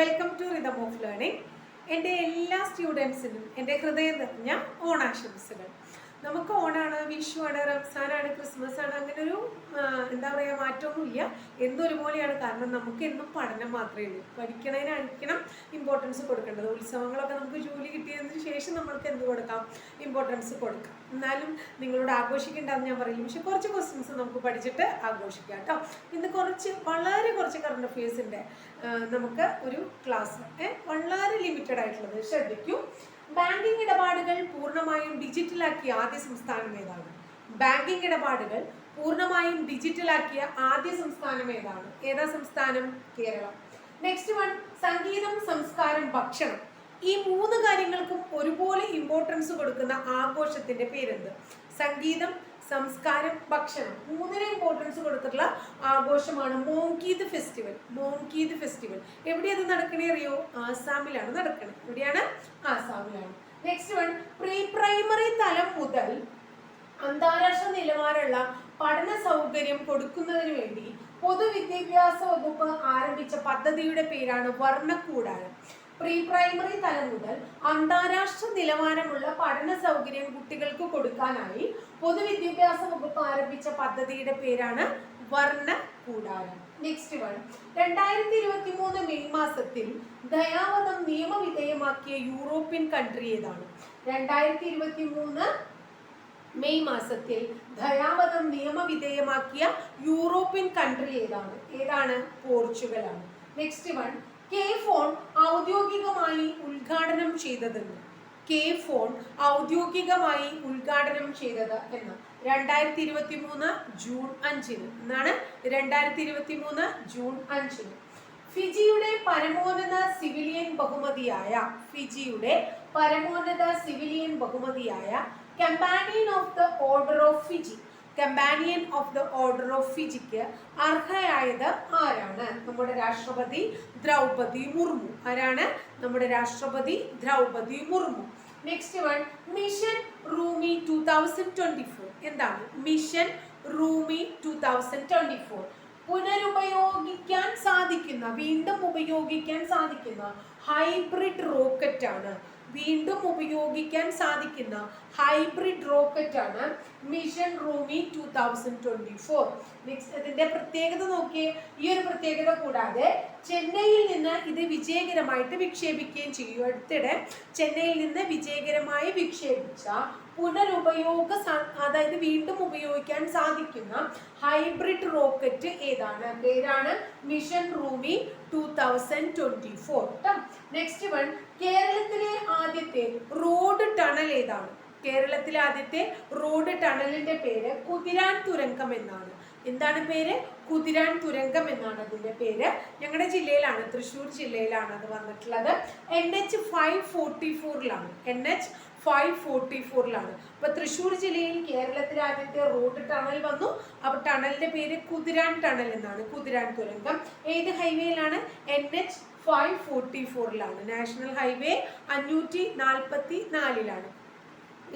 Welcome to rhythm of learning. എൻ്റെ എല്ലാ സ്റ്റുഡൻസിനും എൻ്റെ ഹൃദയം നിറഞ്ഞ ഓണാശംസകൾ. നമുക്ക് ഓണാണ്, വിഷുവാണ്, റംസാനാണ്, ക്രിസ്മസ് ആണ്, അങ്ങനെ ഒരു എന്താ പറയുക മാറ്റമൊന്നുമില്ല. എന്നും ഒരുപോലെയാണ്. കാരണം നമുക്ക് എന്നും പഠനം മാത്രമേ ഉള്ളൂ. പഠിക്കണതിനായിരിക്കണം ഇമ്പോർട്ടൻസ് കൊടുക്കേണ്ടത്. ഉത്സവങ്ങളൊക്കെ നമുക്ക് ജോലി കിട്ടിയതിന് ശേഷം നമ്മൾക്ക് എന്ത് കൊടുക്കാം? ഇമ്പോർട്ടൻസ് കൊടുക്കാം. എന്നാലും നിങ്ങളോട് ആഘോഷിക്കേണ്ടതെന്ന് ഞാൻ പറയില്ല. പക്ഷെ കുറച്ച് ക്വസ്റ്റ്യൻസ് നമുക്ക് പഠിച്ചിട്ട് ആഘോഷിക്കാം കേട്ടോ. ഇന്ന് വളരെ കുറച്ച് കറണ്ട് അഫയേഴ്സിൻ്റെ നമുക്ക് ഒരു ക്ലാസ് വളരെ ലിമിറ്റഡ് ആയിട്ടുള്ളത് ശ്രദ്ധിക്കൂ. ബാങ്കിങ് ഇടപാടുകൾ പൂർണ്ണമായും ഡിജിറ്റലാക്കിയ ആദ്യ സംസ്ഥാനം ഏതാണ്? ബാങ്കിങ് ഇടപാടുകൾ പൂർണ്ണമായും ഡിജിറ്റലാക്കിയ ആദ്യ സംസ്ഥാനം ഏതാണ്? ഏതാ സംസ്ഥാനം? കേരളം. നെക്സ്റ്റ് വൺ, സംഗീതം, സംസ്കാരം, ഭക്ഷണം, ഈ മൂന്ന് കാര്യങ്ങൾക്കും ഒരുപോലെ ഇമ്പോർട്ടൻസ് കൊടുക്കുന്ന ആഘോഷത്തിന്റെ പേരെന്ത്? സംഗീതം, സംസ്കാരം, ഭക്ഷണം, മൂന്നിന് ഇമ്പോർട്ടൻസ് കൊടുത്തിട്ടുള്ള ആഘോഷമാണ് മോങ്കീത് ഫെസ്റ്റിവൽ. മോങ്കീത് ഫെസ്റ്റിവൽ എവിടെയത് നടക്കണേ അറിയോ? ആസാമിലാണ് നടക്കണേ. എവിടെയാണ്? ആസാമിലാണ്. നെക്സ്റ്റ് വൺ, പ്രീ പ്രൈമറി തലം മുതൽ അന്താരാഷ്ട്ര നിലവാരമുള്ള പഠന സൗകര്യം കൊടുക്കുന്നതിന് വേണ്ടി പൊതുവിദ്യാഭ്യാസ വകുപ്പ് ആരംഭിച്ച പദ്ധതിയുടെ പേരാണ് വർണ്ണക്കൂടാരം. പ്രീ പ്രൈമറി തലം മുതൽ അന്താരാഷ്ട്ര നിലവാരമുള്ള പഠന സൗകര്യം കുട്ടികൾക്ക് കൊടുക്കാനായി പൊതുവിദ്യാഭ്യാസ വകുപ്പ് ആരംഭിച്ച പദ്ധതിയുടെ പേരാണ് വർണ്ണക്കൂടാരം. നെക്സ്റ്റ് വൺ, 2023 മെയ് മാസത്തിൽ ദയാവധം നിയമവിധേയമാക്കിയ യൂറോപ്യൻ കൺട്രി ഏതാണ്? 2023 മെയ് മാസത്തിൽ ദയാവധം നിയമവിധേയമാക്കിയ യൂറോപ്യൻ കൺട്രി ഏതാണ്? ഏതാണ്? പോർച്ചുഗലാണ്. നെക്സ്റ്റ് വൺ, കെ ഫോൺ ഔദ്യോഗികമായി ഉദ്ഘാടനം ചെയ്തതെന്ന്. കെ ഫോൺ ഔദ്യോഗികമായി ഉദ്ഘാടനം ചെയ്തത് എന്ന് 2023 ജൂൺ 5-ന്. എന്നാണ് 2023 ജൂൺ 5-ന്. ഫിജിയുടെ പരമോന്നത സിവിലിയൻ ബഹുമതിയായ companion of the order of Fiji, companion of the order of ഫിജിക്ക് അർഹയായത് ആരാണ്? നമ്മുടെ രാഷ്ട്രപതി ദ്രൗപദി മുർമു. ആരാണ്? നമ്മുടെ രാഷ്ട്രപതി Draupadi Murmu. Next one, mission RHUMI 2024 എന്താണ്? മിഷൻ റൂമി 2024 പുനരുപയോഗിക്കാൻ സാധിക്കുന്ന, വീണ്ടും ഉപയോഗിക്കാൻ സാധിക്കുന്ന ഹൈബ്രിഡ് റോക്കറ്റ് ആണ്. വീണ്ടും ഉപയോഗിക്കാൻ സാധിക്കുന്ന ഹൈബ്രിഡ് റോക്കറ്റ് ആണ് മിഷൻ റൂമി 2024. നെക്സ്റ്റ്, ഇതിന്റെ പ്രത്യേകത നോക്കിയേ. ഈ ഒരു പ്രത്യേകത കൂടാതെ ചെന്നൈയിൽ നിന്ന് ഇത് വിജയകരമായിട്ട് വിക്ഷേപിക്കുകയും ചെയ്യും. അടുത്തിടെ ചെന്നൈയിൽ നിന്ന് വിജയകരമായി വിക്ഷേപിച്ച അതായത് വീണ്ടും ഉപയോഗിക്കാൻ സാധിക്കുന്ന ഹൈബ്രിഡ് റോക്കറ്റ് ഏതാണ്? പേരാണ് മിഷൻ റൂമി 2024. നെക്സ്റ്റ് വൺ, കേരളത്തിലെ ആദ്യത്തെ റോഡ് ടണൽ ഏതാണ്? കേരളത്തിലെ ആദ്യത്തെ റോഡ് ടണലിന്റെ പേര് കുതിരാൻ തുരങ്കം എന്നാണ്. എന്താണ് പേര്? കുതിരാൻ തുരങ്കം എന്നാണ് അതിന്റെ പേര്. ഞങ്ങളുടെ ജില്ലയിലാണ്, തൃശ്ശൂർ ജില്ലയിലാണ് അത് വന്നിട്ടുള്ളത്. NH 544ലാണ്. NH 544ലാണ്. അപ്പൊ തൃശ്ശൂർ ജില്ലയിൽ കേരളത്തിലെ ആദ്യത്തെ റോഡ് ടണൽ വന്നു. അപ്പൊ ടണലിന്റെ പേര് കുതിരാൻ ടണൽ എന്നാണ്. കുതിരാൻ തുരങ്കം ഏത് ഹൈവേയിലാണ്? NH 544ലാണ്. നാഷണൽ ഹൈവേ 544ലാണ്.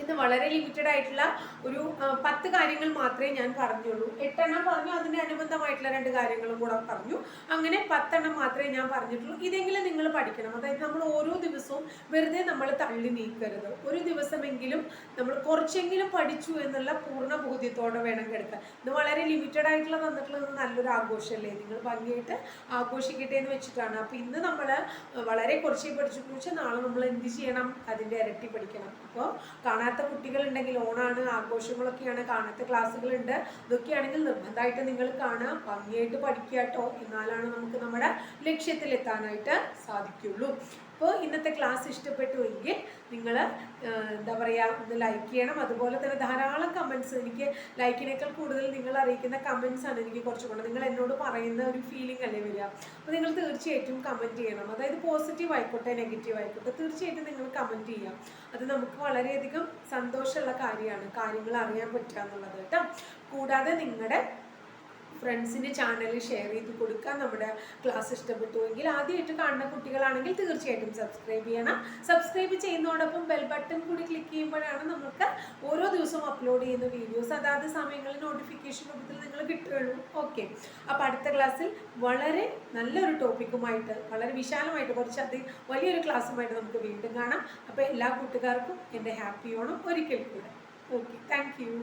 ഇന്ന് വളരെ ലിമിറ്റഡ് ആയിട്ടുള്ള ഒരു 10 കാര്യങ്ങൾ മാത്രമേ ഞാൻ പറഞ്ഞുള്ളൂ. 8 എണ്ണം പറഞ്ഞു, അതിന് അനുബന്ധമായിട്ടുള്ള 2 കാര്യങ്ങളും കൂടെ പറഞ്ഞു. അങ്ങനെ 10 എണ്ണം മാത്രമേ ഞാൻ പറഞ്ഞിട്ടുള്ളൂ. ഇതെങ്കിലും നിങ്ങൾ പഠിക്കണം. അതായത് നമ്മൾ ഓരോ ദിവസവും വെറുതെ നമ്മൾ തള്ളി നീക്കരുത്. ഒരു ദിവസമെങ്കിലും നമ്മൾ കുറച്ചെങ്കിലും പഠിച്ചു എന്നുള്ള പൂർണ്ണ ബോധ്യത്തോടെ വേണം കിടക്കാൻ. ഇത് വളരെ ലിമിറ്റഡ് ആയിട്ടുള്ള തന്നിട്ടുള്ളത് നല്ലൊരു ആഘോഷമല്ലേ? നിങ്ങൾ ഭംഗിയായിട്ട് ആഘോഷിക്കട്ടെ എന്ന് വെച്ചിട്ടാണ്. അപ്പോൾ ഇന്ന് നമ്മൾ വളരെ കുറച്ചേ പഠിച്ചിട്ടുള്ളൂ. പക്ഷെ നാളെ നമ്മൾ എന്ത് ചെയ്യണം? അതിൻ്റെ ഇരട്ടി പഠിക്കണം. അപ്പോൾ കാണാത്ത കുട്ടികളുണ്ടെങ്കിൽ, ഓണാണ്, ആഘോഷങ്ങളൊക്കെയാണ്, കാണാത്ത ക്ലാസ്സുകളുണ്ട്, ഇതൊക്കെയാണെങ്കിൽ നിർബന്ധമായിട്ട് നിങ്ങൾ കാണുക, ഭംഗിയായിട്ട് പഠിക്കുക കേട്ടോ. എന്നാലാണ് നമുക്ക് നമ്മുടെ ലക്ഷ്യത്തിലെത്താനായിട്ട് സാധിക്കുള്ളൂ. അപ്പോൾ ഇന്നത്തെ ക്ലാസ് ഇഷ്ടപ്പെട്ടുവെങ്കിൽ നിങ്ങൾ എന്താ പറയുക, ഒന്ന് ലൈക്ക് ചെയ്യണം. അതുപോലെ തന്നെ ധാരാളം കമൻറ്റ്സ്, എനിക്ക് ലൈക്കിനേക്കാൾ കൂടുതൽ നിങ്ങൾ അറിയിക്കുന്ന കമൻറ്റ്സ് ആണ് എനിക്ക് കുറച്ചുകൂടെ. നിങ്ങൾ എന്നോട് പറയുന്ന ഒരു ഫീലിംഗ് അല്ലേ വരിക. അപ്പോൾ നിങ്ങൾ തീർച്ചയായിട്ടും കമൻറ്റ് ചെയ്യണം. അതായത് പോസിറ്റീവ് ആയിക്കോട്ടെ നെഗറ്റീവ് ആയിക്കോട്ടെ, തീർച്ചയായിട്ടും നിങ്ങൾ കമൻറ്റ് ചെയ്യാം. അത് നമുക്ക് വളരെയധികം സന്തോഷമുള്ള കാര്യമാണ്, കാര്യങ്ങൾ അറിയാൻ പറ്റുക എന്നുള്ളത് കേട്ടോ. കൂടാതെ നിങ്ങളുടെ ഫ്രണ്ട്സിൻ്റെ ചാനൽ ഷെയർ ചെയ്ത് കൊടുക്കുക. നമ്മുടെ ക്ലാസ് ഇഷ്ടപ്പെട്ടുവെങ്കിൽ ആദ്യമായിട്ട് കാണുന്ന കുട്ടികളാണെങ്കിൽ തീർച്ചയായിട്ടും സബ്സ്ക്രൈബ് ചെയ്യണം. സബ്സ്ക്രൈബ് ചെയ്യുന്നതോടൊപ്പം ബെൽ ബട്ടൺ കൂടി ക്ലിക്ക് ചെയ്യുമ്പോഴാണ് നമുക്ക് ഓരോ ദിവസവും അപ്ലോഡ് ചെയ്യുന്ന വീഡിയോസ് അതാത് സമയങ്ങളിൽ നോട്ടിഫിക്കേഷൻ രൂപത്തിൽ നിങ്ങൾ കിട്ടുകയുള്ളൂ. ഓക്കെ, അപ്പോൾ അടുത്ത ക്ലാസ്സിൽ വളരെ നല്ലൊരു ടോപ്പിക്കുമായിട്ട്, വളരെ വിശാലമായിട്ട്, കുറച്ചധികം വലിയൊരു ക്ലാസ്സുമായിട്ട് നമുക്ക് വീണ്ടും കാണാം. അപ്പോൾ എല്ലാ കൂട്ടുകാർക്കും എൻ്റെ ഹാപ്പി ഓണം ഒരിക്കൽ കൂടെ. Okay, thank you.